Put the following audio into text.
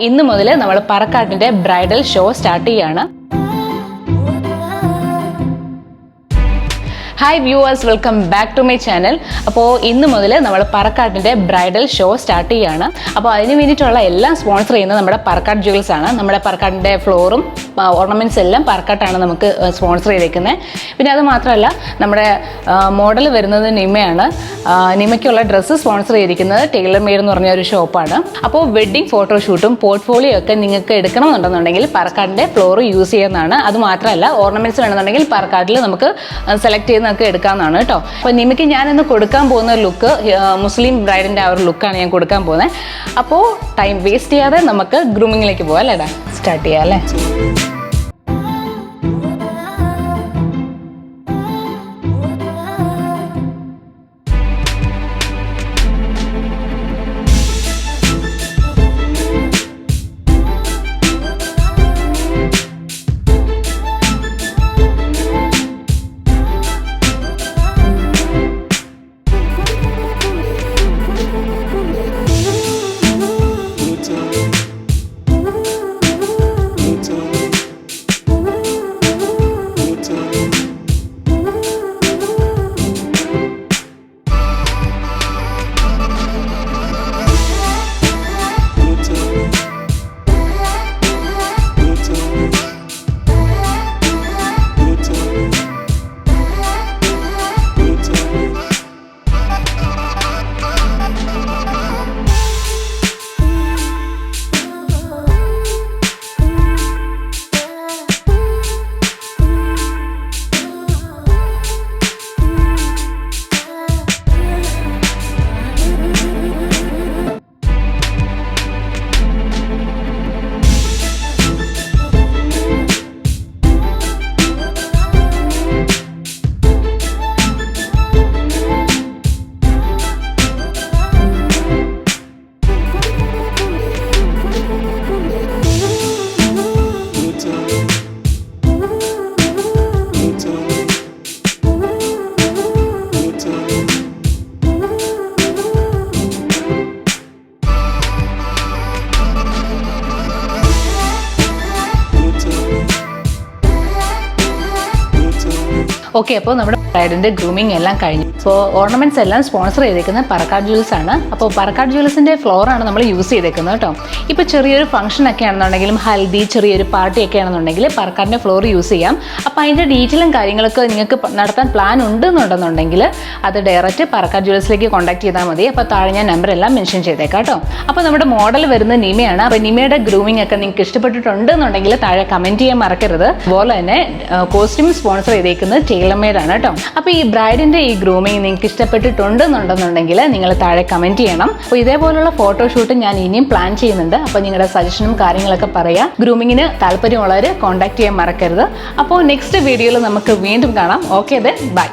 ഇന്ന് മുതൽ നമ്മൾ പറക്കാട്ടിന്റെ ബ്രൈഡൽ ഷോ സ്റ്റാർട്ട് ചെയ്യാണ്. Hi viewers, welcome back to my channel. അപ്പോൾ ഇന്ന് മുതൽ നമ്മൾ പറക്കാട്ടിൻ്റെ ബ്രൈഡൽ ഷോ സ്റ്റാർട്ട് ചെയ്യുകയാണ്. അപ്പോൾ അതിന് വേണ്ടിയിട്ടുള്ള എല്ലാം സ്പോൺസർ ചെയ്യുന്നത് നമ്മുടെ പറക്കാട്ട് ജുവൽസ് ആണ്. നമ്മുടെ പറക്കാട്ടിൻ്റെ ഫ്ലോറും ഓർണമെൻറ്റ്സ് എല്ലാം പറക്കാട്ടാണ് നമുക്ക് സ്പോൺസർ ചെയ്തേക്കുന്നത്. പിന്നെ അത് മാത്രമല്ല, നമ്മുടെ മോഡൽ വരുന്നത് നിമയാണ്. നിമയ്ക്കുള്ള ഡ്രസ്സ് സ്പോൺസർ ചെയ്തിരിക്കുന്നത് ടൈലർ മെയ്ഡ് എന്ന് പറഞ്ഞ ഒരു ഷോപ്പാണ്. അപ്പോൾ വെഡ്ഡിംഗ് ഫോട്ടോഷൂട്ടും പോർട്ട്ഫോളിയോ ഒക്കെ നിങ്ങൾക്ക് എടുക്കണമെന്നുണ്ടെന്നുണ്ടെങ്കിൽ പറക്കാട്ടിൻ്റെ ഫ്ലോർ യൂസ് ചെയ്യുന്നതാണ്. അത് മാത്രമല്ല, ഓർണമെൻറ്റ്സ് വേണമെന്നുണ്ടെങ്കിൽ പറക്കാട്ടിൽ നമുക്ക് സെലക്ട് ചെയ്ത് നമുക്ക് എടുക്കാവുന്നതാണ് കേട്ടോ. അപ്പോൾ നിമയ്ക്ക് ഞാനിന്ന് കൊടുക്കാൻ പോകുന്ന ലുക്ക് മുസ്ലിം ബ്രൈഡിൻ്റെ ആ ഒരു ലുക്കാണ് ഞാൻ കൊടുക്കാൻ പോകുന്നത്. അപ്പോൾ ടൈം വേസ്റ്റ് ചെയ്യാതെ നമുക്ക് ഗ്രൂമിങ്ങിലേക്ക് പോകാം അല്ലേടാ, സ്റ്റാർട്ട് ചെയ്യാം അല്ലേ. ഓക്കെ, അപ്പോൾ നമ്മുടെ ബ്രൈഡിൻ്റെ ഗ്രൂമിങ് എല്ലാം കഴിഞ്ഞു. ഇപ്പോൾ ഓർണമെൻറ്റ്സ് എല്ലാം സ്പോൺസർ ചെയ്തേക്കുന്നത് പറക്കാട്ട് ജുവൽസ് ആണ്. അപ്പോൾ പറക്കാട്ട് ജുവൽസിൻ്റെ ഫ്ലോറാണ് നമ്മൾ യൂസ് ചെയ്തേക്കുന്നത് കേട്ടോ. ഇപ്പോൾ ചെറിയൊരു ഫംഗ്ഷൻ ഒക്കെ ആണെന്നുണ്ടെങ്കിലും ഹൽദി ചെറിയൊരു പാർട്ടി ഒക്കെ ആണെന്നുണ്ടെങ്കിൽ പറക്കാട്ടിൻ്റെ ഫ്ലോർ യൂസ് ചെയ്യാം. അപ്പോൾ അതിൻ്റെ ഡീറ്റെയിലും കാര്യങ്ങളൊക്കെ നിങ്ങൾക്ക് നടത്താൻ പ്ലാൻ ഉണ്ടെന്നുണ്ടെന്നുണ്ടെങ്കിൽ അത് ഡയറക്റ്റ് പറക്കാട്ട് ജുവൽസിലേക്ക് കോൺടാക്ട് ചെയ്താൽ മതി. അപ്പോൾ താഴെ ഞാൻ നമ്പർ എല്ലാം മെൻഷൻ ചെയ്തേക്കാം കേട്ടോ. അപ്പോൾ നമ്മുടെ മോഡൽ വരുന്നത് നിമയാണ്. അപ്പോൾ നിമയുടെ ഗ്രൂമിങ് ഒക്കെ നിങ്ങൾക്ക് ഇഷ്ടപ്പെട്ടിട്ടുണ്ടെന്നുണ്ടെങ്കിൽ താഴെ കമൻറ്റ് ചെയ്യാൻ മറക്കരുത്. അതുപോലെ തന്നെ കോസ്റ്റ്യൂം സ്പോൺസർ ചെയ്തേക്കുന്നത് ടൈലർ മെയ്ഡ് ആണ് കേട്ടോ. അപ്പോൾ ഈ ബ്രൈഡിൻ്റെ ഈ ഗ്രൂമിങ് നിങ്ങൾക്ക് ഇഷ്ടപ്പെട്ടിട്ടുണ്ടെന്നുണ്ടെന്നുണ്ടെങ്കിൽ നിങ്ങൾ താഴെ കമൻറ്റ് ചെയ്യണം. അപ്പോൾ ഇതേപോലുള്ള ഫോട്ടോഷൂട്ട് ഞാൻ ഇനിയും പ്ലാൻ ചെയ്യുന്നുണ്ട്. അപ്പോൾ നിങ്ങളുടെ സജഷനും കാര്യങ്ങളൊക്കെ പറയാം. ഗ്രൂമിങ്ങിന് താല്പര്യമുള്ളവർ കോൺടാക്ട് ചെയ്യാൻ മറക്കരുത്. അപ്പോൾ നെക്സ്റ്റ് വീഡിയോയിൽ നമുക്ക് വീണ്ടും കാണാം. Okay, by.